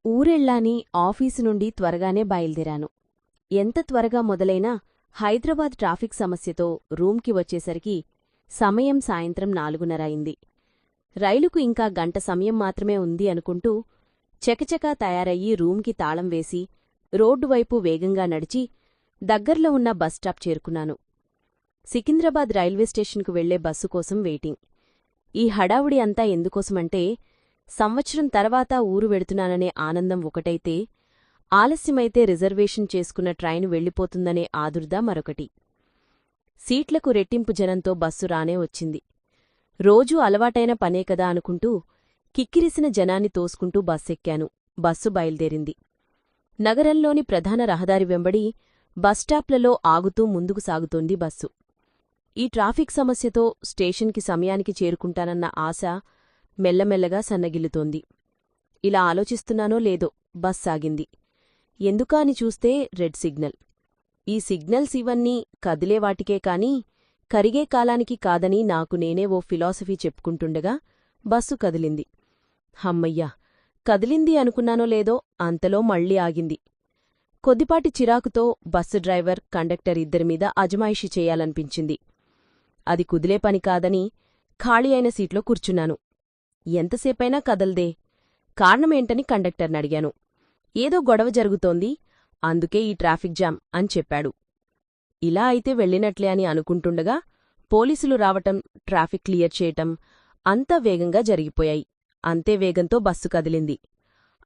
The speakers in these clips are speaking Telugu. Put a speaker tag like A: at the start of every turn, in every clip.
A: ఊరెళ్ళాని ఆఫీసు నుండి త్వరగానే బయల్దేరాను. ఎంత త్వరగా మొదలైనా హైదరాబాద్ ట్రాఫిక్ సమస్యతో రూంకి వచ్చేసరికి సమయం సాయంత్రం 4:30 అయింది. రైలుకు ఇంకా గంట సమయం మాత్రమే ఉంది అనుకుంటూ చకచకా తయారయ్యి రూంకి తాళం వేసి రోడ్డువైపు వేగంగా నడిచి దగ్గర్లో ఉన్న బస్టాప్ చేరుకున్నాను. సికింద్రాబాద్ రైల్వే స్టేషన్కు వెళ్లే బస్సు కోసం వెయిటింగ్. ఈ హడావుడి అంతా ఎందుకోసమంటే సంవత్సరం తర్వాత ఊరు వెడుతున్నాననే ఆనందం ఒకటైతే ఆలస్యమైతే రిజర్వేషన్ చేసుకున్న ట్రైను వెళ్ళిపోతుందనే ఆదుర్దా మరొకటి. సీట్లకు రెట్టింపు జనంతో బస్సు రానే వచ్చింది. రోజూ అలవాటైన పనే కదా అనుకుంటూ కిక్కిరిసిన జనాన్ని తోసుకుంటూ బస్సెక్కాను. బస్సు బయల్దేరింది. నగరంలోని ప్రధాన రహదారి వెంబడి బస్టాప్లలో ఆగుతూ ముందుకు సాగుతోంది బస్సు. ఈ ట్రాఫిక్ సమస్యతో స్టేషన్కి సమయానికి చేరుకుంటానన్న ఆశ మెల్లమెల్లగా సన్నగిల్లుతోంది. ఇలా ఆలోచిస్తున్నానో లేదో బస్ సాగింది. ఎందుకా అని చూస్తే రెడ్ సిగ్నల్. ఈ సిగ్నల్స్ ఇవన్నీ కదిలేవాటికే కాని కరిగే కాలానికి కాదని నాకు నేనే ఓ ఫిలాసఫీ చెప్పుకుంటుండగా బస్సు కదిలింది. హమ్మయ్యా, కదిలింది అనుకున్నానో లేదో అంతలో మళ్ళీ ఆగింది. కొద్దిపాటి చిరాకుతో బస్సు డ్రైవర్, కండక్టర్ ఇద్దరిమీద అజమాయిషీ చెయ్యాలనిపించింది. అది కుదిలే పని కాదని ఖాళీ అయిన సీట్లో కూర్చున్నాను. ఎంతసేపైనా కదల్దే, కారణమేంటని కండక్టర్నడిగాను. ఏదో గొడవ జరుగుతోంది, అందుకే ఈ ట్రాఫిక్ జామ్ అని చెప్పాడు. ఇలా అయితే వెళ్ళినట్లే అని అనుకుంటుండగా పోలీసులు రావటం, ట్రాఫిక్ క్లియర్ చేయటం అంతా వేగంగా జరిగిపోయాయి. అంతే వేగంతో బస్సు కదిలింది.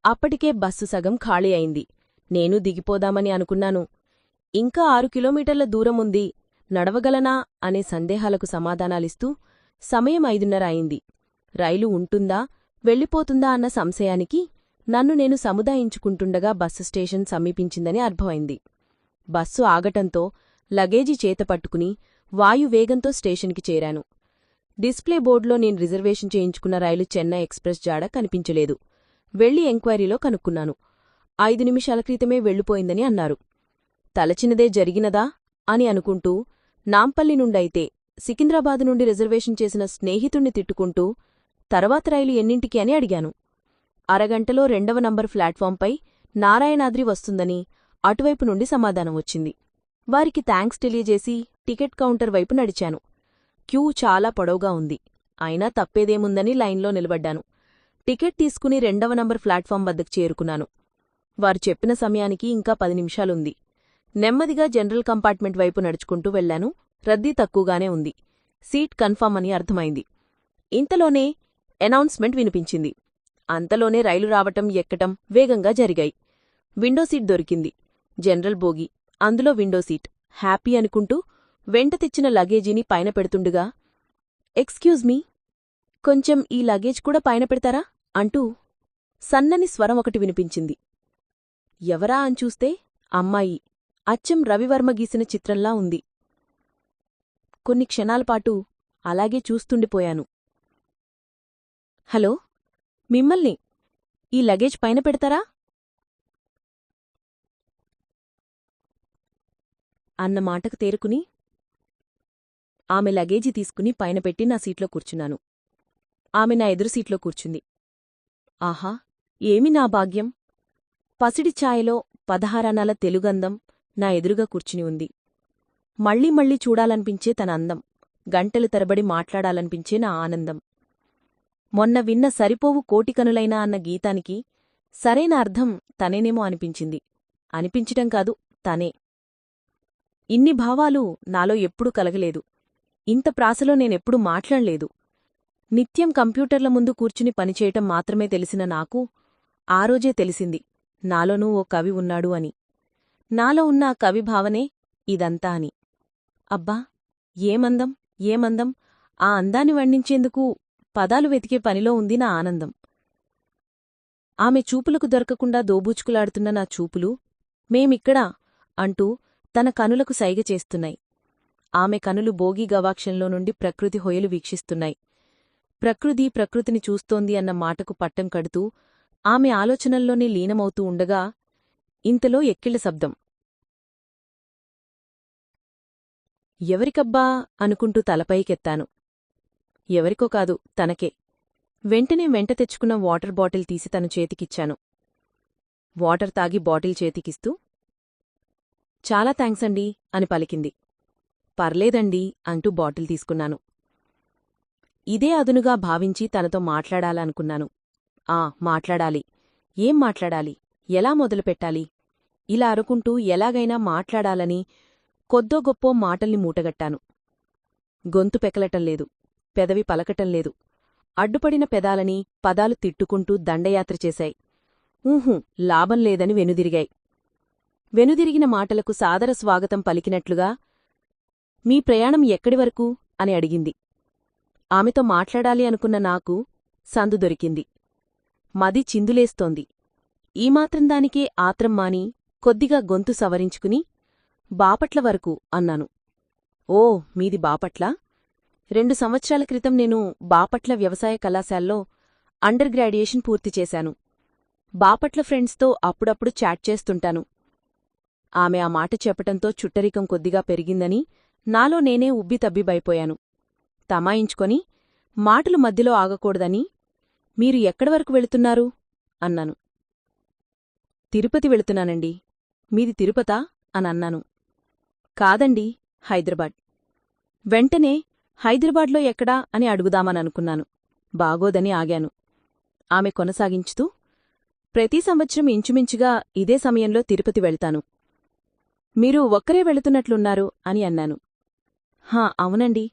A: అప్పటికే బస్సు సగం ఖాళీ అయింది. నేను దిగిపోదామని అనుకున్నాను. ఇంకా 6 కిలోమీటర్ల దూరముంది, నడవగలనా అనే సందేహాలకు సమాధానాలిస్తూ సమయం 5:30 అయింది. రైలు ఉంటుందా, వెళ్ళిపోతుందా అన్న సంశయానికి నన్ను నేను సముదాయించుకుంటుండగా బస్సు స్టేషన్ సమీపించిందని అర్థమైంది. బస్సు ఆగటంతో లగేజీ చేతపట్టుకుని వాయువేగంతో స్టేషన్కి చేరాను. డిస్ప్లే బోర్డులో నేను రిజర్వేషన్ చేయించుకున్న రైలు చెన్నై ఎక్స్ప్రెస్ జాడ కనిపించలేదు. వెళ్లి ఎంక్వైరీలో కనుక్కున్నాను. 5 నిమిషాల క్రితమే వెళ్ళిపోయిందని అన్నారు. తలచినదే జరిగినదా అని అనుకుంటూ నాంపల్లి నుండైతే సికింద్రాబాదు నుండి రిజర్వేషన్ చేసిన స్నేహితుణ్ణి తిట్టుకుంటూ తర్వాత రైలు ఎన్నింటికి అని అడిగాను. అరగంటలో 2వ నంబర్ ప్లాట్ఫాంపై నారాయణాద్రి వస్తుందని అటువైపు నుండి సమాధానం వచ్చింది. వారికి థాంక్స్ తెలియజేసి టికెట్ కౌంటర్ వైపు నడిచాను. క్యూ చాలా పొడవుగా ఉంది. అయినా తప్పేదేముందని లైన్లో నిలబడ్డాను. టికెట్ తీసుకుని 2వ నంబర్ ప్లాట్ఫాం వద్దకు చేరుకున్నాను. వారు చెప్పిన సమయానికి ఇంకా 10 నిమిషాలుంది. నెమ్మదిగా జనరల్ కంపార్ట్మెంట్ వైపు నడుచుకుంటూ వెళ్లాను. రద్దీ తక్కువగానే ఉంది. సీట్ కన్ఫర్మ్ అని అర్థమైంది. ఇంతలోనే ఎనౌన్స్మెంట్ వినిపించింది. అంతలోనే రైలు రావటం, ఎక్కటం వేగంగా జరిగాయి. విండో సీట్ దొరికింది. జనరల్ బోగి, అందులో విండో సీట్. హ్యాపీ అనుకుంటూ వెంట తెచ్చిన లగేజీని పైన పెడుతుండగా, ఎక్స్క్యూజ్ మీ, కొంచెం ఈ లగేజ్ కూడా పైన పెడతారా అంటూ సన్నని స్వరం ఒకటి వినిపించింది. ఎవరా అని చూస్తే అమ్మాయి. అచ్చం రవివర్మ గీసిన చిత్రంలా ఉంది. కొన్ని క్షణాలపాటు అలాగే చూస్తుండిపోయాను. హలో, మిమ్మల్ని. ఈ లగేజ్ పైన పెడతారా అన్న మాటకు తేరుకుని ఆమె లగేజీ తీసుకుని పైన పెట్టి నా సీట్లో కూర్చున్నాను. ఆమె నా ఎదురు సీట్లో కూర్చుంది. ఆహా, ఏమి నా భాగ్యం! పసిడి ఛాయలో 16 అనాల తెలుగందం నా ఎదురుగా కూర్చుని ఉంది. మళ్ళీ మళ్ళీ చూడాలనిపించే తన అందం, గంటలు తరబడి మాట్లాడాలనిపించే నా ఆనందం. మొన్న విన్న సరిపోవు కోటికనులైనా అన్న గీతానికి సరైన అర్థం తనేనేమో అనిపించింది. అనిపించటం కాదు, తనే. ఇన్ని భావాలు నాలో ఎప్పుడూ కలగలేదు. ఇంత ప్రాసలో నేనెప్పుడూ మాట్లాడలేదు. నిత్యం కంప్యూటర్ల ముందు కూర్చుని పనిచేయటం మాత్రమే తెలిసిన నాకు ఆ రోజే తెలిసింది నాలోనూ ఓ కవి ఉన్నాడు అని. నాలో ఉన్న ఆ కవి భావనే ఇదంతా అని. అబ్బా, ఏమందం, ఏమందం! ఆ అందాన్ని వర్ణించేందుకు పదాలు వెతికే పనిలో ఉంది నా ఆనందం. ఆమె చూపులకు దొరకకుండా దోబూచుకులాడుతున్న నా చూపులు మేమిక్కడా అంటూ తన కనులకు సైగ చేస్తున్నాయి. ఆమె కనులు బోగి గవాక్షంలో నుండి ప్రకృతి హొయలు వీక్షిస్తున్నాయి. ప్రకృతిని చూస్తోంది అన్న మాటకు పట్టం కడుతూ ఆమె ఆలోచనల్లోనే లీనమవుతూ ఉండగా ఇంతలో ఎక్కిళ్ల శబ్దం. ఎవరికబ్బా అనుకుంటూ తలపైకెత్తాను. ఎవరికో కాదు, తనకే. వెంటనే వెంట తెచ్చుకున్న వాటర్ బాటిల్ తీసి తను చేతికిచ్చాను. వాటర్ తాగి బాటిల్ చేతికిస్తూ, చాలా థాంక్స్ అండీ అని పలికింది. పర్లేదండీ అంటూ బాటిల్ తీసుకున్నాను. ఇదే అదునుగా భావించి తనతో మాట్లాడాలనుకున్నాను. మాట్లాడాలి. ఏం మాట్లాడాలి? ఎలా మొదలుపెట్టాలి? ఇలా అనుకుంటూ ఎలాగైనా మాట్లాడాలని కొద్దో గొప్పో మాటల్ని మూటగట్టాను. గొంతు పెకలటంలేదు, పెదవి పలకటంలేదు. అడ్డుపడిన పెదాలని పదాలు తిట్టుకుంటూ దండయాత్ర చేశాయి. లాభం లేదని వెనుదిరిగాయి. వెనుదిరిగిన మాటలకు సాదర స్వాగతం పలికినట్లుగా, మీ ప్రయాణం ఎక్కడివరకు అని అడిగింది. ఆమెతో మాట్లాడాలి అనుకున్న నాకు సందు దొరికింది. మది చిందులేస్తోంది. ఈమాత్రం దానికే ఆత్రం మాని కొద్దిగా గొంతు సవరించుకుని, బాపట్ల వరకు అన్నాను. ఓ, మీది బాపట్ల? 2 సంవత్సరాల క్రితం నేను బాపట్ల వ్యవసాయ కళాశాలలో అండర్ గ్రాడ్యుయేషన్ పూర్తి చేశాను. బాపట్ల ఫ్రెండ్స్తో అప్పుడప్పుడు చాట్ చేస్తుంటాను. ఆమె ఆ మాట చెప్పటంతో చుట్టరికం కొద్దిగా పెరిగిందని నాలో నేనే ఉబ్బితబ్బిబైపోయాను. తమాయించుకొని, మాటలు మధ్యలో ఆగకూడదని, మీరు ఎక్కడివరకు వెళుతున్నారు అన్నాను. తిరుపతి వెళుతున్నానండి. మీది తిరుపతా అనన్నాను. కాదండి, హైదరాబాద్. వెంటనే హైదరాబాద్లో ఎక్కడా అని అడుగుదామననుకున్నాను. బాగోదని ఆగాను. ఆమె కొనసాగించుతూ, ప్రతి సంవత్సరం ఇంచుమించుగా ఇదే సమయంలో తిరుపతి వెళ్తాను. మీరు ఒక్కరే వెళుతున్నట్లున్నారు అని అన్నాను. అవునండి.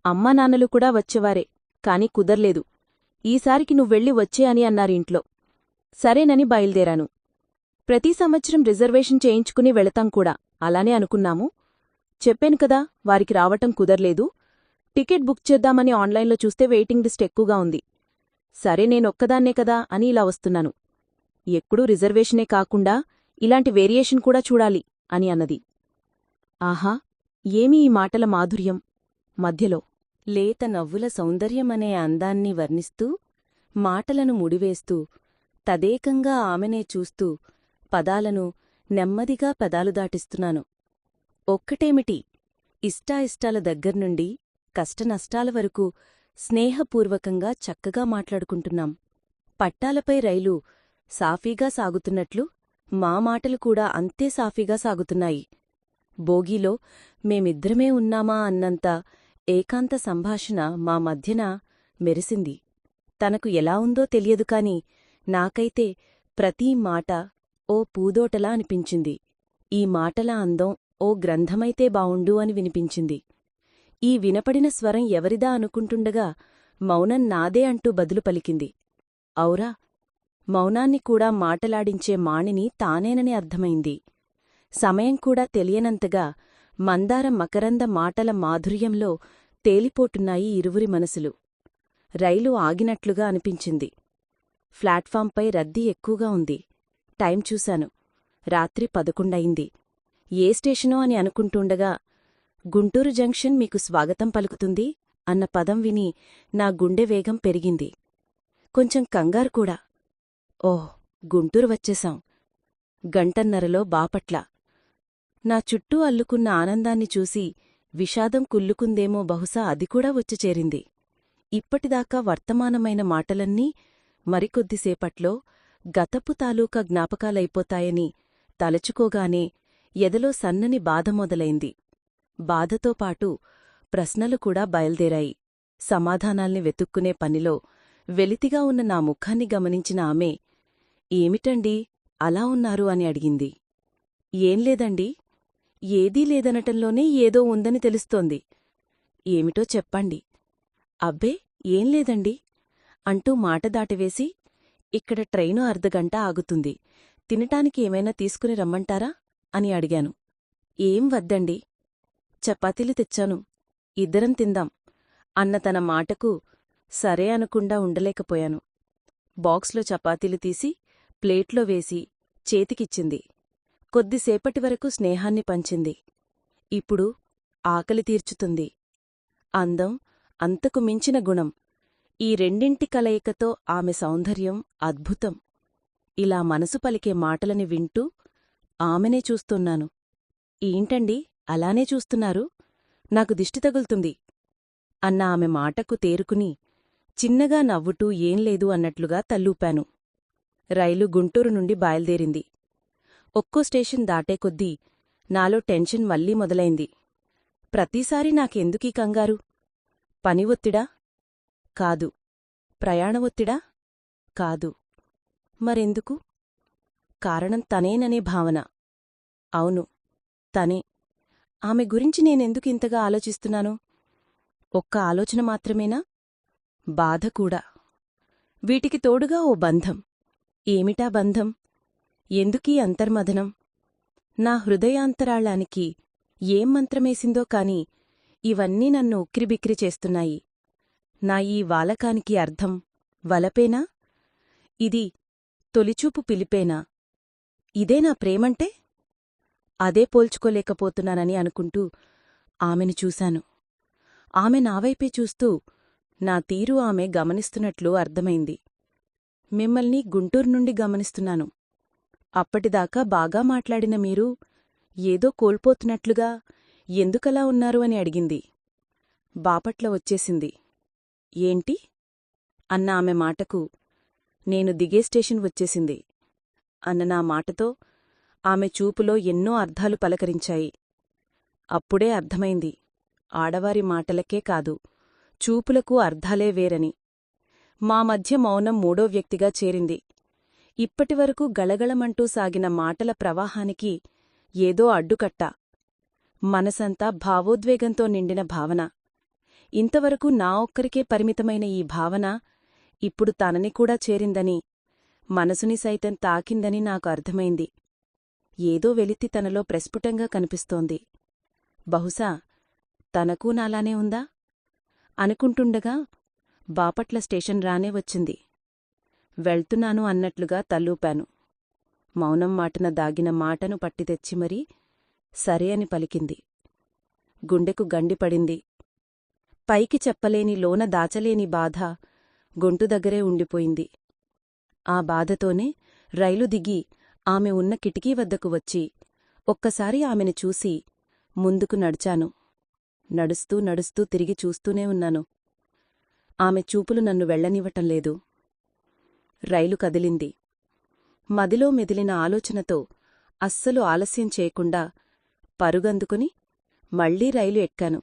A: అమ్మానాన్నలు కూడా వచ్చేవారే, కాని కుదర్లేదు. ఈసారికి నువ్వెళ్ళి వచ్చే అని అన్నారు ఇంట్లో. సరేనని బయల్దేరాను. ప్రతి సంవత్సరం రిజర్వేషన్ చేయించుకుని వెళతాం కూడా, అలానే అనుకున్నాము. చెప్పాను కదా, వారికి రావటం కుదర్లేదు. టికెట్ బుక్ చేద్దామని ఆన్లైన్లో చూస్తే వెయిటింగ్ లిస్ట్ ఎక్కువగా ఉంది. సరే నేనొక్కదాన్నే కదా అని ఇలా వస్తున్నాను. ఎక్కడూ రిజర్వేషనే కాకుండా ఇలాంటి వేరియేషన్ కూడా చూడాలి అని అన్నది. ఆహా, ఏమీ ఈ మాటల మాధుర్యం! మధ్యలో లేత నవ్వుల సౌందర్యమనే అందాన్ని వర్ణిస్తూ, మాటలను ముడివేస్తూ, తదేకంగా ఆమెనే చూస్తూ, పదాలను నెమ్మదిగా పెదాలు దాటిస్తున్నాను. ఒక్కటేమిటి, ఇష్టాయిష్టాల దగ్గర్నుండి కష్టనష్టాల వరకు స్నేహపూర్వకంగా చక్కగా మాట్లాడుకుంటున్నాం. పట్టాలపై రైలు సాఫీగా సాగుతున్నట్లు మా మాటలు కూడా అంతే సాఫీగా సాగుతున్నాయి. బోగీలో మేమిద్దరమే ఉన్నామా అన్నంత ఏకాంత సంభాషణ మా మధ్యన మెరిసింది. తనకు ఎలా ఉందో తెలియదు కాని నాకైతే ప్రతీ మాట ఓ పూదోటలా అనిపించింది. ఈ మాటల అందం ఓ గ్రంథమైతే బావుండు అని వినిపించింది. ఈ వినపడిన స్వరం ఎవరిదా అనుకుంటుండగా మౌనం నాదే అంటూ బదులు పలికింది. ఔరా, మౌనాన్ని కూడా మాటలాడించే మాణిని తానేనని అర్థమైంది. సమయం కూడా తెలియనంతగా మందార మకరంద మాటల మాధుర్యంలో తేలిపోటున్నాయి ఇరువురి మనసులు. రైలు ఆగినట్లుగా అనిపించింది. ప్లాట్ఫాంపై రద్దీ ఎక్కువగా ఉంది. టైం చూశాను. రాత్రి 11 అయింది. ఏ స్టేషనో అని అనుకుంటుండగా, గుంటూరు జంక్షన్ మీకు స్వాగతం పలుకుతుంది అన్న పదం విని నా గుండె వేగం పెరిగింది. కొంచెం కంగారు కూడా. ఓహ్, గుంటూరు వచ్చేశాం. గంటన్నరలో బాపట్ల. నా చుట్టూ అల్లుకున్న ఆనందాన్ని చూసి విషాదం కుల్లుకుందేమో, బహుశా అది కూడా వచ్చి చేరింది. ఇప్పటిదాకా వర్తమానమైన మాటలన్నీ మరికొద్దిసేపట్లో గతపు తాలూకా జ్ఞాపకాలైపోతాయని తలచుకోగానే ఎదలో సన్నని బాధ మొదలైంది. బాధతో పాటు ప్రశ్నలు కూడా బయల్దేరాయి. సమాధానాల్ని వెతుక్కునే పనిలో వెలితిగా ఉన్న నా ముఖాన్ని గమనించిన ఆమె, ఏమిటండీ అలా ఉన్నారు అని అడిగింది. ఏం లేదండీ, ఏదీ లేదనటంలోనే ఏదో ఉందని తెలుస్తోంది. ఏమిటో చెప్పండి. అబ్బే, ఏం లేదండీ అంటూ మాట దాటివేసి, ఇక్కడ ట్రైను అర్ధగంట ఆగుతుంది. తినటానికి ఏమైనా తీసుకుని రమ్మంటారా అని అడిగాను. ఏం వద్దండి, చపాతీలు తెచ్చాను, ఇద్దరం తిందాం అన్న తన మాటకు సరే అనకుండా ఉండలేకపోయాను. బాక్స్లో చపాతీలు తీసి ప్లేట్లో వేసి చేతికిచ్చింది. కొద్దిసేపటి వరకు స్నేహాన్ని పంచింది. ఇప్పుడు ఆకలి తీర్చుతుంది. అందం, అంతకు మించిన గుణం, ఈ రెండింటి కలయికతో ఆమె సౌందర్యం అద్భుతం. ఇలా మనసు పలికే మాటలని వింటూ ఆమెనే చూస్తున్నాను. ఏంటండి అలానే చూస్తున్నారు, నాకు దిష్టి తగులుతుంది అన్న ఆమె మాటకు తేరుకుని చిన్నగా నవ్వుటూ ఏం లేదు అన్నట్లుగా తల్లూపాను.
B: రైలు గుంటూరు నుండి బయల్దేరింది. ఒక్కో స్టేషన్ దాటే కొద్దీ నాలో టెన్షన్ మళ్లీ మొదలైంది. ప్రతిసారీ నాకెందుకీ కంగారు? పని ఒత్తిడా? కాదు. ప్రయాణ ఒత్తిడా? కాదు. మరెందుకు? కారణం తనేననే భావన. అవును, తనే. ఆమె గురించి నేనెందుకింతగా ఆలోచిస్తున్నాను? ఒక్క ఆలోచన మాత్రమేనా? బాధ కూడా. వీటికి తోడుగా ఓ బంధం. ఏమిటా బంధం? ఎందుకీ అంతర్మథనం? నా హృదయాంతరాళానికి ఏం మంత్రమేసిందో కాని ఇవన్నీ నన్ను ఉక్కిరిబిక్కిరి చేస్తున్నాయి. నా ఈ వాలకానికి అర్థం వలపేనా? ఇది తొలిచూపు పిలిపేనా? ఇదే నా ప్రేమంటే? అదే పోల్చుకోలేకపోతున్నానని అనుకుంటూ ఆమెను చూశాను. ఆమె నావైపే చూస్తూ నా తీరు ఆమె గమనిస్తున్నట్లు అర్థమైంది. మిమ్మల్ని గుంటూరు నుండి గమనిస్తున్నాను. అప్పటిదాకా బాగా మాట్లాడిన మీరు ఏదో కోల్పోతున్నట్లుగా ఎందుకలా ఉన్నారు అని అడిగింది. బాపట్ల వచ్చేసింది. ఏంటి? అన్న ఆమె మాటకు నేను దిగే స్టేషన్ వచ్చేసింది అన్న నా మాటతో ఆమె చూపులో ఎన్నో అర్థాలు పలకరించాయి. అప్పుడే అర్థమైంది, ఆడవారి మాటలకే కాదు, చూపులకు అర్థాలే వేరని. మా మధ్య మౌనం మూడో వ్యక్తిగా చేరింది. ఇప్పటివరకు గళగళమంటూ సాగిన మాటల ప్రవాహానికి ఏదో అడ్డుకట్ట. మనసంతా భావోద్వేగంతో నిండిన భావన. ఇంతవరకు నా ఒక్కరికే పరిమితమైన ఈ భావన ఇప్పుడు తనని కూడా చేరిందని, మనసుని సైతం తాకిందని నాకు అర్థమైంది. ఏదో వెలితి తనలో ప్రస్ఫుటంగా కనిపిస్తోంది. బహుశా తనకూ నాలానే ఉందా? అనుకుంటుండగా బాపట్ల స్టేషన్ రానే వచ్చింది. వెళ్తున్నాను అన్నట్లుగా తల్లూపాను. మౌనం మాటున దాగిన మాటను పట్టితెచ్చి మరీ సరే అని పలికింది. గుండెకు గండిపడింది. పైకి చెప్పలేని లోన దాచలేని బాధ గొంతు దగ్గరే ఉండిపోయింది. ఆ బాధతోనే రైలు దిగి ఆమె ఉన్న కిటికీ వద్దకు వచ్చి ఒక్కసారి ఆమెను చూసి ముందుకు నడిచాను. నడుస్తూ నడుస్తూ తిరిగి చూస్తూనే ఉన్నాను. ఆమె చూపులు నన్ను వెళ్లనివ్వటం లేదు. రైలు కదిలింది. మదిలో మెదిలిన ఆలోచనతో అస్సలు ఆలస్యం చేయకుండా పరుగందుకుని మళ్లీ రైలు ఎక్కాను.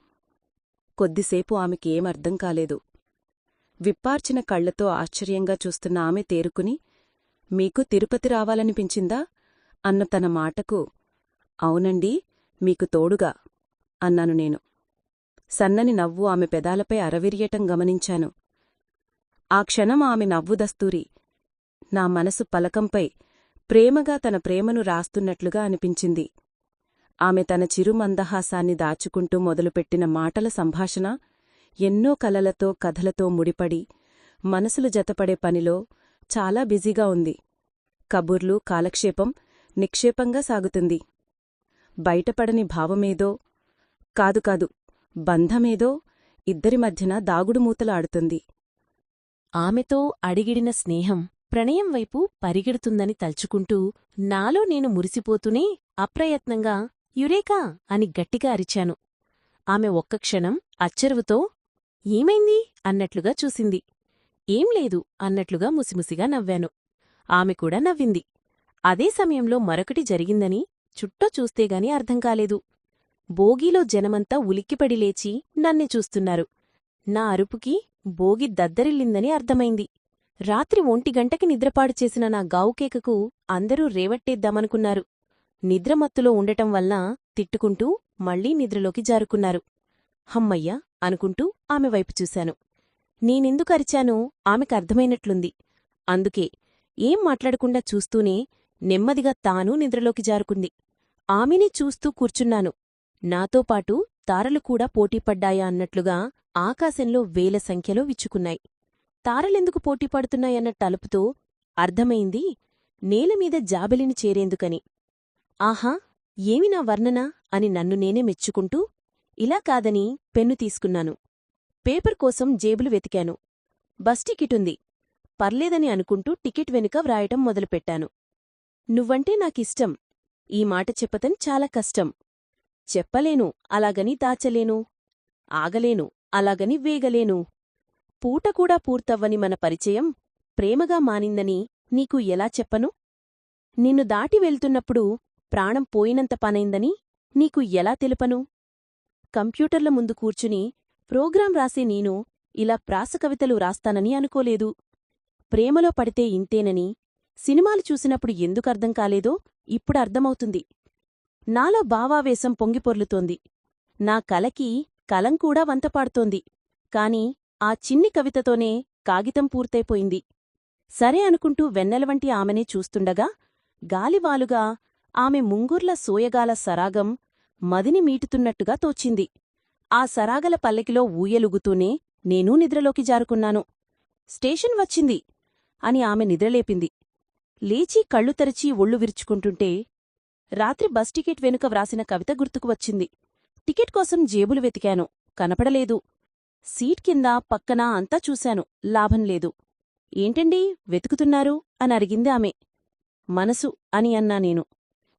B: కొద్దిసేపు ఆమెకేమర్థం కాలేదు. విప్పార్చిన కళ్లతో ఆశ్చర్యంగా చూస్తున్న ఆమె తేరుకుని, మీకు తిరుపతి రావాలనిపించిందా? అన్న తన మాటకు, అవునండీ, మీకు తోడుగా అన్నాను నేను. సన్నని నవ్వు ఆమె పెదాలపై అరవిరియటం గమనించాను. ఆ క్షణం ఆమె నవ్వు దస్తూరి నా మనసు పలకంపై ప్రేమగా తన ప్రేమను రాస్తున్నట్లుగా అనిపించింది. ఆమె తన చిరుమందహాసాన్ని దాచుకుంటూ మొదలుపెట్టిన మాటల సంభాషణ ఎన్నో కలలతో కథలతో ముడిపడి మనసులు జతపడే పనిలో చాలా బిజీగా ఉంది. కబుర్లు, కాలక్షేపం నిక్షేపంగా సాగుతుంది. బయటపడని భావమేదో, కాదు బంధమేదో ఇద్దరి మధ్యన దాగుడుమూతలాడుతుంది.
A: ఆమెతో అడిగిడిన స్నేహం ప్రణయం వైపు పరిగెడుతుందని తల్చుకుంటూ నాలో నేను మురిసిపోతూనే అప్రయత్నంగా యురేకా అని గట్టిగా అరిచాను. ఆమె ఒక్క క్షణం అచ్చెరువుతో ఏమైంది అన్నట్లుగా చూసింది. ఏం లేదు అన్నట్లుగా ముసిముసిగా నవ్వాను. ఆమె కూడా నవ్వింది. అదే సమయంలో మరొకటి జరిగిందని చుట్టూ చూస్తేగాని అర్థంకాలేదు. బోగీలో జనమంతా ఉలిక్కిపడి లేచి నన్నే చూస్తున్నారు. నా అరుపుకి బోగి దద్దరిల్లిందని అర్థమైంది. రాత్రి 1 గంటకి నిద్రపాడు చేసిన నా గావుకేకకు అందరూ రేవట్టేద్దామనుకున్నారు. నిద్రమత్తులో ఉండటం వల్ల తిట్టుకుంటూ మళ్లీ నిద్రలోకి జారుకున్నారు. హమ్మయ్య అనుకుంటూ ఆమె వైపు చూశాను. నేనెందుకరిచానో ఆమెకర్థమైనట్లుంది. అందుకే ఏం మాట్లాడకుండా చూస్తూనే నెమ్మదిగా తానూ నిద్రలోకి జారుకుంది. ఆమెని చూస్తూ కూర్చున్నాను. నాతో పాటు తారలు కూడా పోటీపడ్డాయా అన్నట్లుగా ఆకాశంలో వేల సంఖ్యలో విచ్చుకున్నాయి. తారలెందుకు పోటీపడుతున్నాయన్న టలుపుతో అర్థమైంది నేలమీద జాబిలిని చేరేందుకని. ఆహా, ఏమి నా వర్ణన అని నన్ను నేనే మెచ్చుకుంటూ ఇలా కాదని పెన్ను తీసుకున్నాను. పేపర్ కోసం జేబులు వెతికాను. బస్ టికెటుంది. పర్లేదని అనుకుంటూ టికెట్ వెనుక వ్రాయటం మొదలుపెట్టాను. నువ్వంటే నాకిష్టం. ఈ మాట చెప్పతని చాలా కష్టం. చెప్పలేను అలాగని దాచలేను. ఆగలేను అలాగని వేగలేను. పూటకూడా పూర్తవ్వని మన పరిచయం ప్రేమగా మానిందని
B: నీకు ఎలా చెప్పను? నిన్ను దాటి వెళ్తున్నప్పుడు ప్రాణం పోయినంత పనైందని నీకు ఎలా తెలుపను? కంప్యూటర్ల ముందు కూర్చుని ప్రోగ్రాం రాసే నేను ఇలా ప్రాసకవితలు రాస్తానని అనుకోలేదు. ప్రేమలో పడితే ఇంతేనని సినిమాలు చూసినప్పుడు ఎందుకర్థం కాలేదో ఇప్పుడు అర్థమవుతుంది. నాలో భావావేశం పొంగిపొర్లుతోంది. నా కలకి కలంకూడా వంతపాడుతోంది. కాని ఆ చిన్ని కవితతోనే కాగితం పూర్తయిపోయింది. సరే అనుకుంటూ వెన్నెలవంటి ఆమెనే చూస్తుండగా గాలివాలుగా ఆమె ముంగుర్ల సోయగాల సరాగం మదిని మీటుతున్నట్టుగా తోచింది. ఆ సరాగల పల్లకిలో ఊయలుగుతూనే నేనూ నిద్రలోకి జారుకున్నాను. స్టేషన్ వచ్చింది అని ఆమె నిద్రలేపింది. లేచి కళ్ళు తెరచి ఒళ్ళు విరుచుకుంటుంటే రాత్రి బస్ టికెట్ వెనుక వ్రాసిన కవిత గుర్తుకు వచ్చింది. టికెట్ కోసం జేబులు వెతికాను, కనపడలేదు. సీట్ కింద పక్కన అంతా చూశాను, లాభం లేదు. ఏంటండీ వెతుకుతున్నారు అని అడిగింది ఆమె. మనసు అని అన్నా నేను.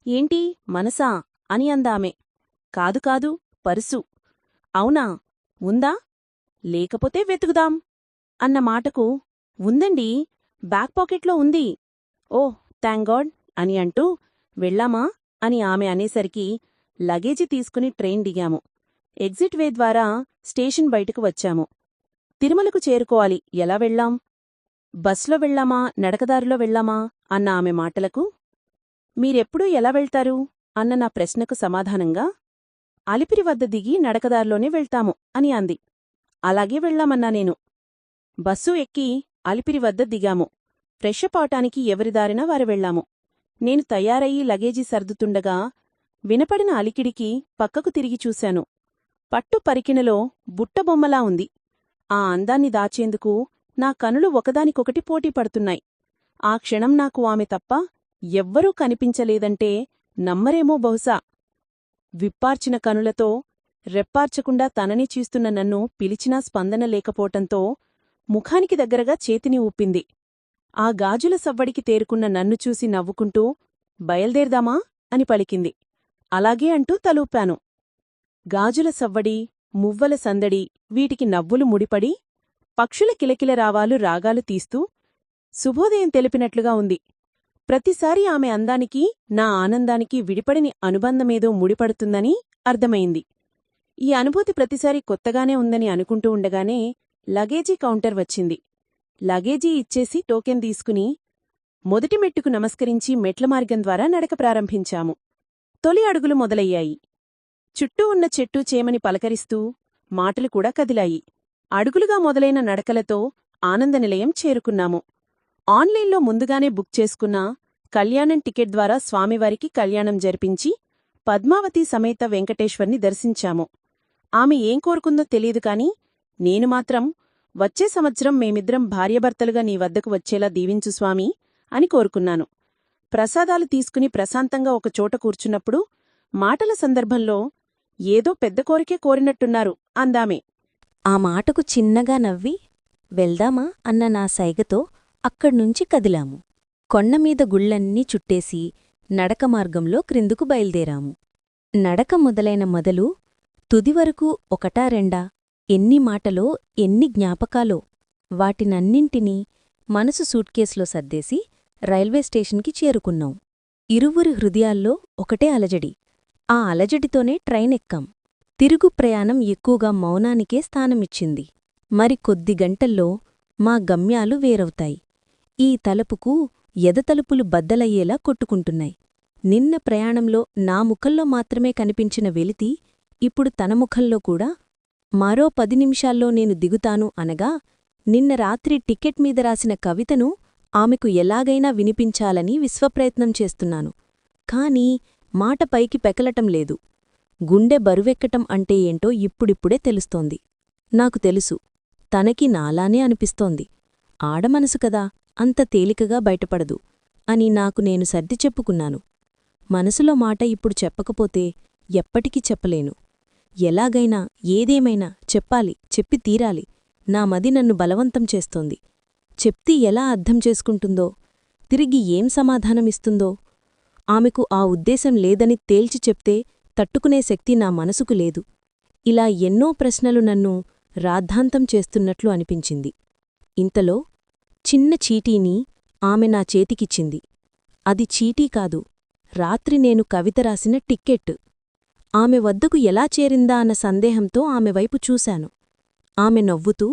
B: ఏంటి మనసా అని అందామె. కాదు కాదు, పర్సు. అవునా, ఉందా? లేకపోతే వెతుకుదాం అన్న మాటకు ఉందండీ, బ్యాక్ పాకెట్లో ఉంది. ఓహ్ థాంక్ గాడ్ అని అంటూ వెళ్ళామా అని ఆమె అనేసరికి లగేజీ తీసుకుని ట్రైన్ దిగాము. ఎగ్జిట్ వే ద్వారా స్టేషన్ బయటకు వచ్చాము. తిరుమలకు చేరుకోవాలి, ఎలా వెళ్ళాం? బస్లో వెళ్ళామా నడకదారిలో వెళ్ళామా అన్న ఆమె మాటలకు మీరెప్పుడూ ఎలా వెళ్తారు అన్న నా ప్రశ్నకు సమాధానంగా అలిపిరి వద్ద దిగి నడకదారిలోనే వెళ్తాము అని అంది. అలాగే వెళ్ళామన్నా నేను. బస్సు ఎక్కి అలిపిరి వద్ద దిగాము. ఫ్రెషప్ అవటానికి ఎవరిదారిన వారు వెళ్లాము. నేను తయారయ్యి లగేజీ సర్దుతుండగా వినపడిన అలికిడికి పక్కకు తిరిగి చూశాను. పట్టు పరికిణలో బుట్టబొమ్మలా ఉంది. ఆ అందాన్ని దాచేందుకు నా కనులు ఒకదానికొకటి పోటీ పడుతున్నాయి. ఆ క్షణం నాకు ఆమె తప్ప ఎవ్వరూ కనిపించలేదంటే నమ్మరేమో బహుశా. విప్పార్చిన కనులతో రెప్పార్చకుండా తనని చూస్తున్న నన్ను పిలిచినా స్పందన లేకపోవటంతో ముఖానికి దగ్గరగా చేతిని ఊపింది. ఆ గాజుల సవ్వడికి తేరుకున్న నన్ను చూసి నవ్వుకుంటూ బయల్దేర్దామా అని పలికింది. అలాగే అంటూ తలూపాను. గాజుల సవ్వడి, మువ్వల సందడి, వీటికి నవ్వులు ముడిపడి పక్షుల కిలకిలరావాలు రాగాలు తీస్తూ శుభోదయం తెలిపినట్లుగా ఉంది. ప్రతిసారి ఆమె అందానికి నా ఆనందానికి విడిపడిని అనుబంధమేదో ముడిపడుతుందని అర్థమైంది. ఈ అనుభూతి ప్రతిసారి కొత్తగానే ఉందని అనుకుంటూ ఉండగానే లగేజీ కౌంటర్ వచ్చింది. లగేజీ ఇచ్చేసి టోకెన్ తీసుకుని మొదటి మెట్టుకు నమస్కరించి మెట్ల మార్గం ద్వారా నడక ప్రారంభించాము. తొలి అడుగులు మొదలయ్యాయి. చుట్టూ ఉన్న చెట్టు చేమని పలకరిస్తూ మాటలు కూడా కదిలాయి. అడుగులుగా మొదలైన నడకలతో ఆనందనిలయం చేరుకున్నాము. ఆన్లైన్లో ముందుగానే బుక్ చేసుకున్న కళ్యాణం టికెట్ ద్వారా స్వామివారికి కళ్యాణం జరిపించి పద్మావతి సమేత వెంకటేశ్వర్ని దర్శించాము. ఆమె ఏం కోరుకుందో తెలియదు కాని నేను మాత్రం వచ్చే సంవత్సరం మేమిద్దరం భార్యాభర్తలుగా నీ వద్దకు వచ్చేలా దీవించు స్వామి అని కోరుకున్నాను. ప్రసాదాలు తీసుకుని ప్రశాంతంగా ఒకచోట కూర్చున్నప్పుడు మాటల సందర్భంలో ఏదో పెద్ద కోరికే కోరినట్టున్నారు అందామే.
A: ఆ మాటకు చిన్నగా నవ్వి వెళ్దామా అన్న నా సైగతో అక్కడ్నుంచి కదిలాము. కొండమీద గుళ్ళన్నీ చుట్టేసి నడక మార్గంలో క్రిందుకు బయల్దేరాము. నడక మొదలైన మొదలు తుదివరకు ఒకటా రెండా, ఎన్ని మాటలో ఎన్ని జ్ఞాపకాలో. వాటినన్నింటినీ మనసు సూట్కేసులో సర్దేసి రైల్వే స్టేషన్కి చేరుకున్నాం. ఇరువురి హృదయాల్లో ఒకటే అలజడి. ఆ అలజడితోనే ట్రైన్ ఎక్కాం. తిరుగు ప్రయాణం ఎక్కువగా మౌనానికే స్థానమిచ్చింది. మరి కొద్ది గంటల్లో మా గమ్యాలు వేరవుతాయి. ఈ తలుపుకు ఎదతలుపులు బద్దలయ్యేలా కొట్టుకుంటున్నాయి. నిన్న ప్రయాణంలో నా ముఖంలో మాత్రమే కనిపించిన వెలితి ఇప్పుడు తన ముఖంలో కూడా. మరో 10 నిమిషాల్లో నేను దిగుతాను అనగా నిన్న రాత్రి టికెట్ మీద రాసిన కవితను ఆమెకు ఎలాగైనా వినిపించాలని విశ్వప్రయత్నం చేస్తున్నాను. కాని మాట పైకి పెకలటం లేదు. గుండె బరువెక్కటం అంటే ఏంటో ఇప్పుడిప్పుడే తెలుస్తోంది. నాకు తెలుసు, తనకి నాలానే అనిపిస్తోంది. ఆడమనసు కదా, అంత తేలికగా బయటపడదు అని నాకు నేను సర్ది చెప్పుకున్నాను. మనసులో మాట ఇప్పుడు చెప్పకపోతే ఎప్పటికీ చెప్పలేను. ఎలాగైనా ఏదేమైనా చెప్పాలి, చెప్పి తీరాలి. నా మది నన్ను బలవంతం చేస్తోంది. చెప్తే ఎలా అర్థం చేసుకుంటుందో, తిరిగి ఏం సమాధానమిస్తుందో. ఆమెకు ఆ ఉద్దేశం లేదని తేల్చి చెప్తే తట్టుకునే శక్తి నా మనసుకు లేదు. ఇలా ఎన్నో ప్రశ్నలు నన్ను రాద్ధాంతం చేస్తున్నట్లు అనిపించింది. ఇంతలో చిన్న చీటీని
B: ఆమె నా చేతికిచ్చింది. అది చీటీ కాదు, రాత్రి నేను కవిత రాసిన టిక్కెట్టు. ఆమె వద్దకు ఎలా చేరిందా అన్న సందేహంతో ఆమె వైపు చూశాను. ఆమె నవ్వుతూ,